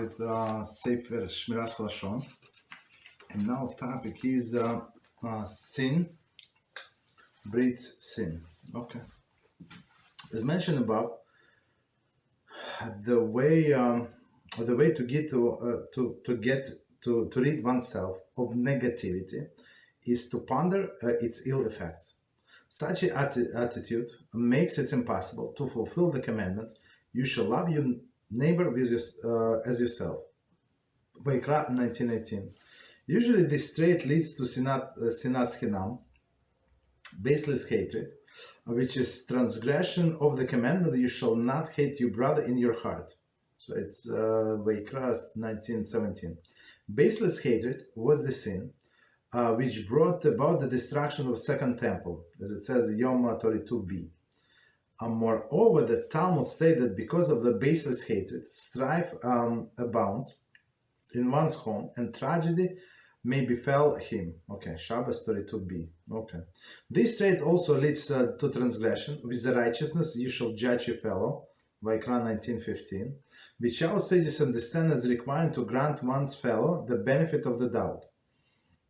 with Sefer Shmiras Haloshon, and now topic is sin breeds sin. Okay. As mentioned above, the way to get to rid oneself of negativity is to ponder its ill effects. Such an attitude makes it impossible to fulfill the commandments. You shall love your neighbor as yourself. Vayikra 19:18. Usually this trait leads to sinas chinam, baseless hatred, which is transgression of the commandment, you shall not hate your brother in your heart. So it's Vayikra 19:17. Baseless hatred was the sin which brought about the destruction of Second Temple, as it says Yom 32b. Moreover, the Talmud states that because of the baseless hatred, strife abounds in one's home, and tragedy may befall him. Okay, Shabbos 32b. Okay. This trait also leads to transgression. With the righteousness you shall judge your fellow, Vayikra 19:15, which our sages understand as requiring to grant one's fellow the benefit of the doubt,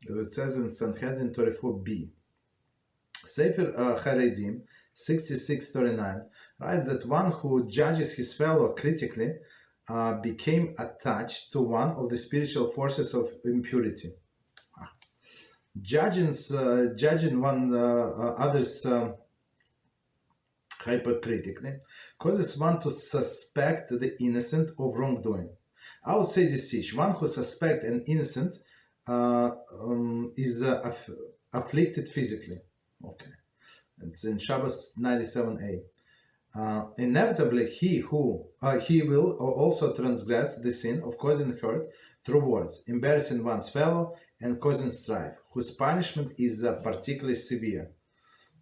as it says in Sanhedrin 34b. Sefer Haredim 66:39 writes that one who judges his fellow critically became attached to one of the spiritual forces of impurity. Judging one others hypocritically causes one to suspect the innocent of wrongdoing. I would say this teach one who suspects an innocent is afflicted physically. Okay, it's in Shabbos 97a. Inevitably, he will also transgress the sin of causing hurt through words, embarrassing one's fellow, and causing strife, whose punishment is particularly severe.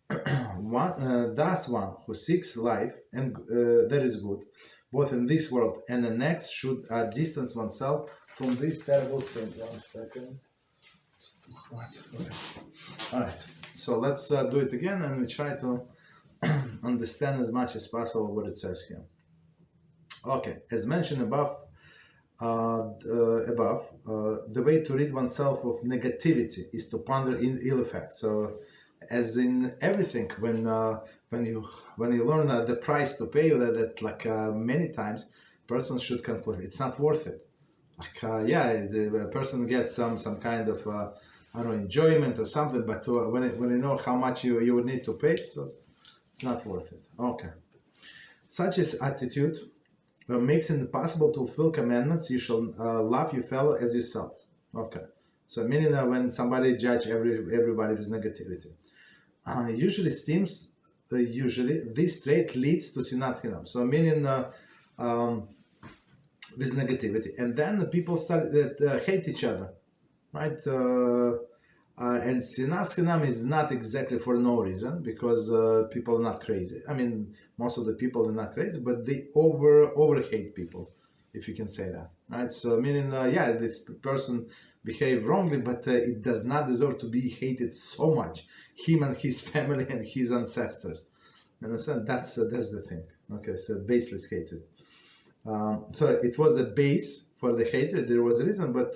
Thus, one who seeks life and that is good, both in this world and the next, should distance oneself from this terrible sin. 1 second. All right. So let's do it again, and we try to understand as much as possible what it says here. Okay, as mentioned above, the way to rid oneself of negativity is to ponder in ill effects. So, as in everything, when you learn the price to pay, that many times, person should conclude it's not worth it. The person gets some kind of enjoyment or something, but when you know how much you would need to pay, so it's not worth it. Okay. Such as attitude makes it impossible to fulfill commandments. You shall love your fellow as yourself. Okay. So meaning that when somebody judge everybody with negativity, usually this trait leads to sinat chinam. So meaning with negativity, and then the people start hate each other, right? And sinas chinam is not exactly for no reason, because people are not crazy. I mean, most of the people are not crazy, but they over hate people, if you can say that, right? So meaning, this person behaved wrongly, but it does not deserve to be hated so much. Him and his family and his ancestors. You understand? That's the thing. Okay, so baseless hatred. So it was a base for the hatred. There was a reason, but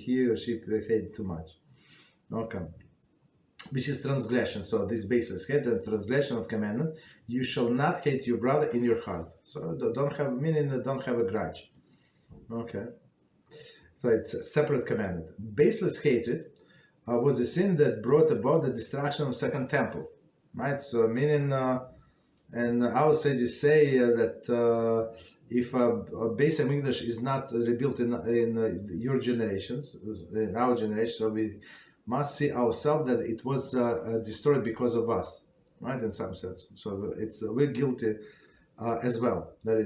he or she hated too much. Okay, which is transgression. So this baseless hatred, transgression of commandment. You shall not hate your brother in your heart. So don't have a grudge. Okay, so it's a separate commandment. Baseless hatred was a sin that brought about the destruction of Second Temple, right? So meaning, and our sages say that if a Beis Hamikdash is not rebuilt in your generations, in our generation, so we must see ourselves that it was destroyed because of us, right? In some sense, so we're guilty as well. That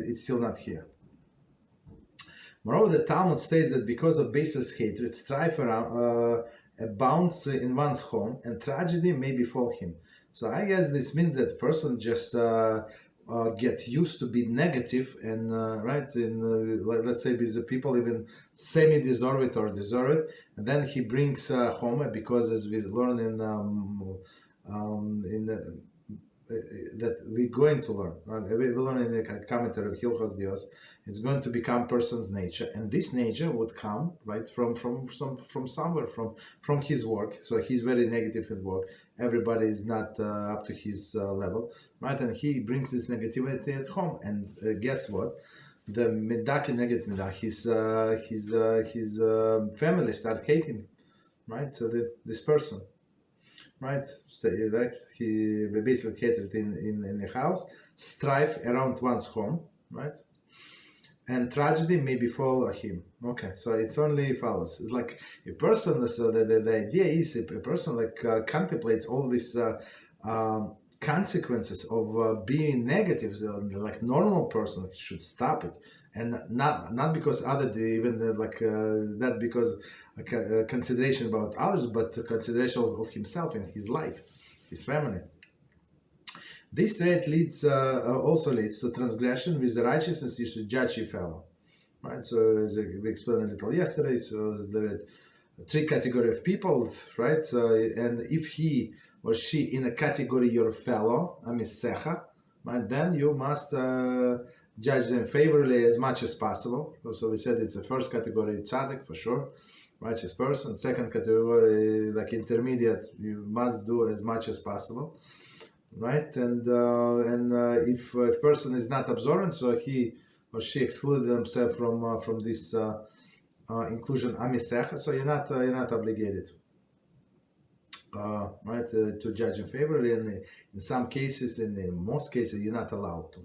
it's still not here. Moreover, the Talmud states that because of baseless hatred, strife abounds in one's home, and tragedy may befall him. So I guess this means that person just get used to be negative, and let's say with the people even semi-deserve it or deserve it, and then he brings home, because as we learn in that we're going to learn. Right? We learn in the commentary of Hilchos Dios. It's going to become person's nature, and this nature would come right from somewhere, from his work. So he's very negative at work. Everybody is not up to his level, right? And he brings this negativity at home. And guess what? The midah keneged midah. His family start hating, right? So this person. Right, so, right. He basically hatred in the house, strife around one's home, right, and tragedy may befall him. Okay, so it's only follows. It's like a person. So the idea is a person like contemplates all these consequences of being negative. So, like normal person should stop it, and not because other even not because consideration about others, but consideration of himself and his life, his family. This trait also leads to transgression. With the righteousness, you should judge your fellow. Right. So as we explained a little yesterday, so there are three categories of people, right? And if he or she in a category your fellow, amisecha, right? Then you must judge them favorably as much as possible. So we said it's the first category, tzaddik for sure, righteous person. Second category, like intermediate, you must do as much as possible, right? And if a person is not observant, so he or she excluded themselves from this inclusion amisecha, so you're not obligated, right, to judge in favorably, and in some cases, in most cases, you're not allowed to.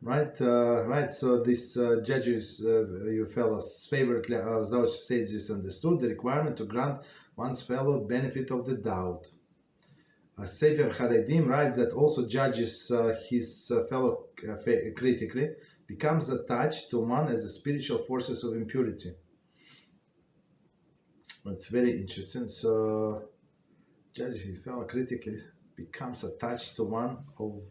Right, right. So this judges your fellows favorably, as those sages understood the requirement to grant one's fellow benefit of the doubt. Sefer Haredim writes that also judges his fellow critically, becomes attached to one as a spiritual forces of impurity. It's very interesting. So judges his fellow critically becomes attached to one of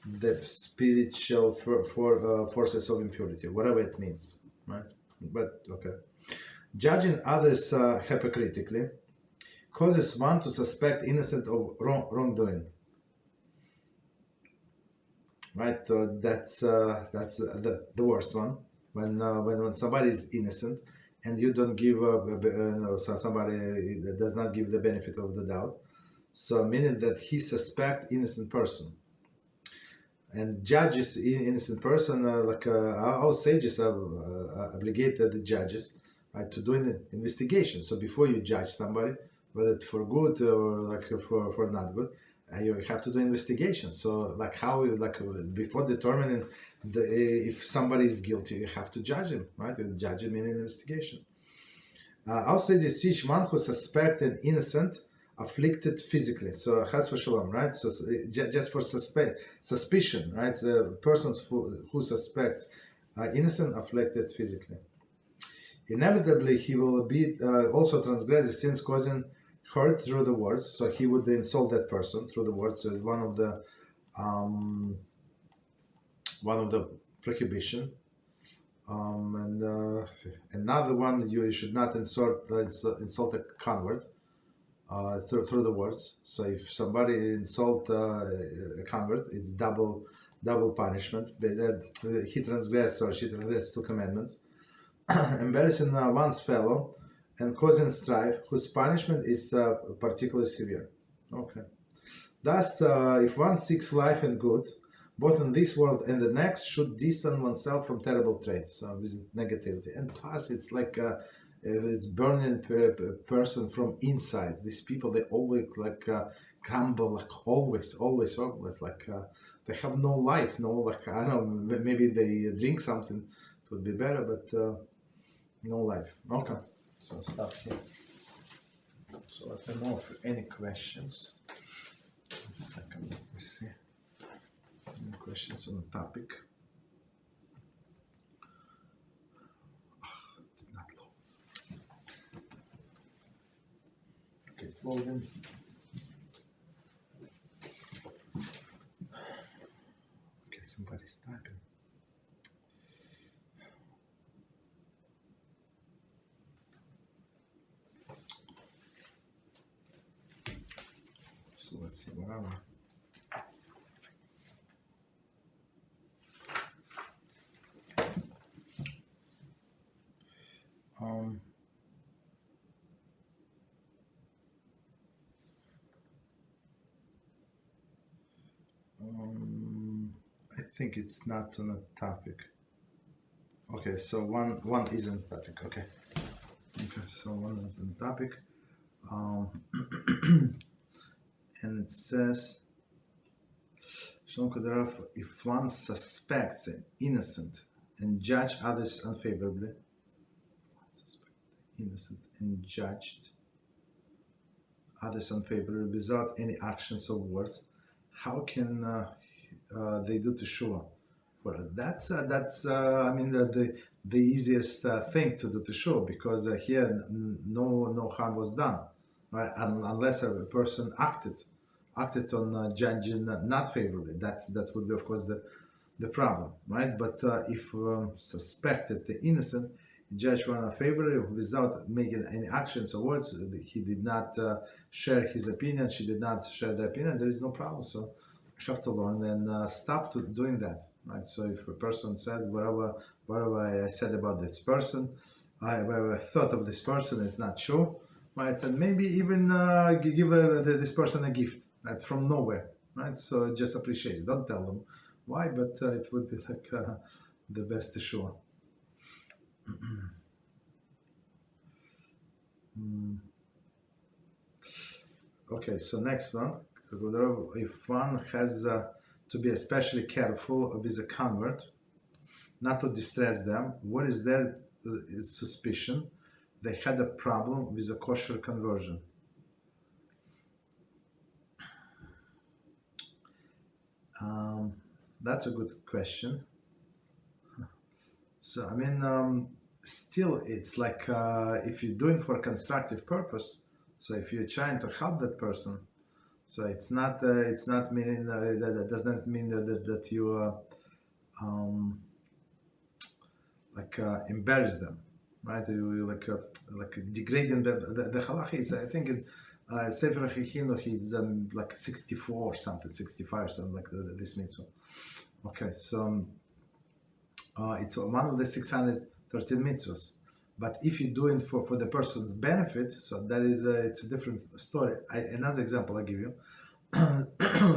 the spiritual forces of impurity, whatever it means, right? But okay, judging others hypocritically causes one to suspect innocent of wrongdoing, right? That's the worst one, when somebody is innocent and you don't give somebody does not give the benefit of the doubt, so meaning that he suspects innocent person. And judges innocent person, our sages are obligated, the judges, right, to do an investigation. So before you judge somebody, whether for good or for not good, you have to do investigation. So before determining if somebody is guilty, you have to judge him, right? You judge him in an investigation. Our sages teach one who suspects an innocent afflicted physically, so chas v'shalom, right? So just for suspicion, right? The persons who suspects innocent afflicted physically. Inevitably, he will be also transgress the sins causing hurt through the words. So he would insult that person through the words. So one of the prohibition. And another one, you should not insult a convert. Through the words. So if somebody insult a convert, it's double punishment. He transgressed or she transgressed 2 commandments. Embarrassing one's fellow and causing strife, whose punishment is particularly severe. Okay. Thus, if one seeks life and good, both in this world and the next, should distance oneself from terrible traits, with negativity. And plus, it's like it's burning person from inside. These people, they always crumble, always, they have no life, no, I don't know, maybe they drink something, it would be better, but no life. Okay, so stop here. So I don't know if any questions. One second, let me see. Any questions on the topic? It's loading. Okay, somebody's typing. So let's see, whatever. I think it's not on a topic. Okay, so one isn't topic. Okay, so one isn't topic. And it says, if one suspects an innocent and judge others unfavorably, innocent and judged others unfavorably without any actions or words, how can they do teshuva? Well, that's I mean the easiest thing to do teshuva, because here no harm was done, right? Unless a person acted on judging not favorably. That would be, of course, the problem, right? But if suspected the innocent, judge one favorably without making any actions or words, he did not share his opinion, she did not share the opinion, there is no problem. So you have to learn and stop doing that, right? So if a person said whatever I said about this person, whatever I thought of this person is not true, right? And maybe even give this person a gift, right, from nowhere, right? So just appreciate it. Don't tell them why, but it would be like the best Yeshua. Okay, so next one. If one has to be especially careful with a convert, not to distress them, what is their suspicion they had a problem with a kosher conversion? That's a good question. So I mean, still, it's like if you're doing for a constructive purpose. So if you're trying to help that person, so it's not meaning that does not mean that you embarrass them, right? You like degrading the halacha is, I think in Sefer Shmiras he's like 64 or something, 65 or something like this mitzvah. Okay, so it's one of the 613 mitzvahs. But if you do it for the person's benefit, so that is it's a different story. Another example I give you.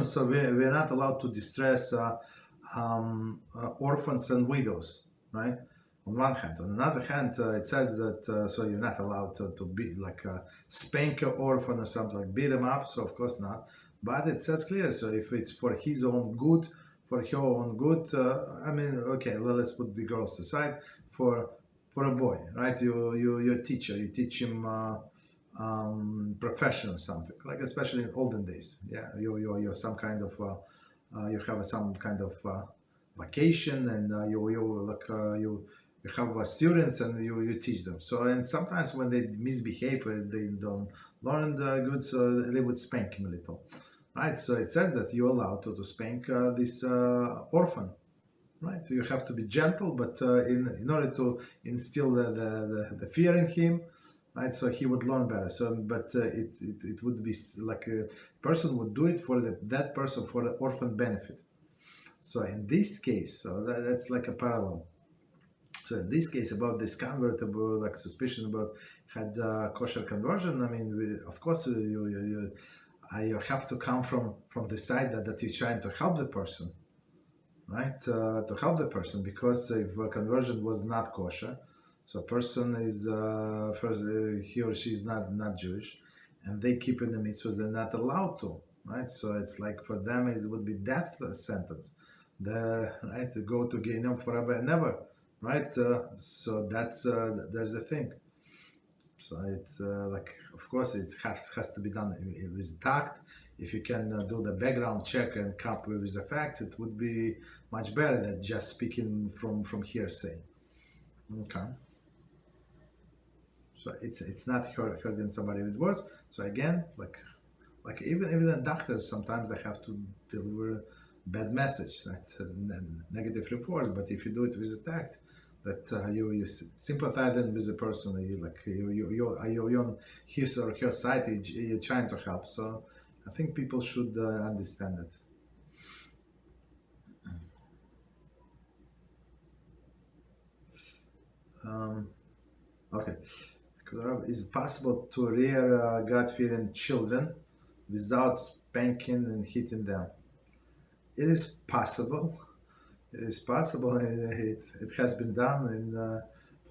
So we're not allowed to distress orphans and widows, right? On one hand. On another hand, it says that so you're not allowed to be like spank an orphan or something, like beat him up. So of course not. But it says clear. So if it's for his own good, for her own good, I mean, okay, let's put the girls aside. For a boy, right? You're a teacher. You teach him profession or something, like especially in olden days. Yeah, you're some kind of you have some kind of vacation, and you have students and you teach them. So, and sometimes when they misbehave or they don't learn good, so they would spank him a little, right? So it says that you're allowed to spank this orphan. Right, you have to be gentle, but in order to instill the fear in him, right? So he would learn better. So, but it would be like a person would do it for that person for the orphan benefit. So in this case, so that's like a parallel. So in this case, about this convert, about like suspicion about had kosher conversion. I mean, of course, you have to come from the side that you're trying to help the person. Right, to help the person, because if a conversion was not kosher, so a person is first he or she is not Jewish, and they keep in the mitzvahs, they're not allowed to, right? So it's like for them it would be death sentence, right, to go to Gehinnom forever and ever, right? So that's the thing. So it's like, of course, it has to be done with tact. If you can do the background check and come up with the facts, it would be much better than just speaking from hearsay. Okay. So it's not hurting somebody with words. So again, like even the doctors, sometimes they have to deliver bad message, right? Negative report. But if you do it with a tact, that you sympathize with the person, you're on his or her side, you're trying to help. So I think people should understand it. Okay. Is it possible to rear God-fearing children without spanking and hitting them? It is possible. It is possible. It has been done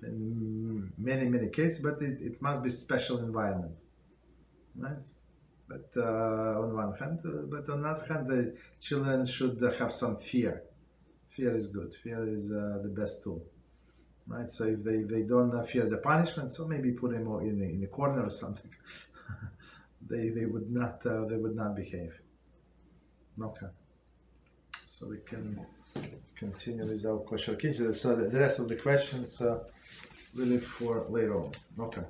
in many cases, but it must be special environment, right? But on one hand, but on the other hand, the children should have some fear. Fear is good. Fear is the best tool, right? So if they don't fear the punishment, so maybe put them in a corner or something. they would not behave. Okay. So we can continue with our question. Okay, so the rest of the questions really for later on. Okay.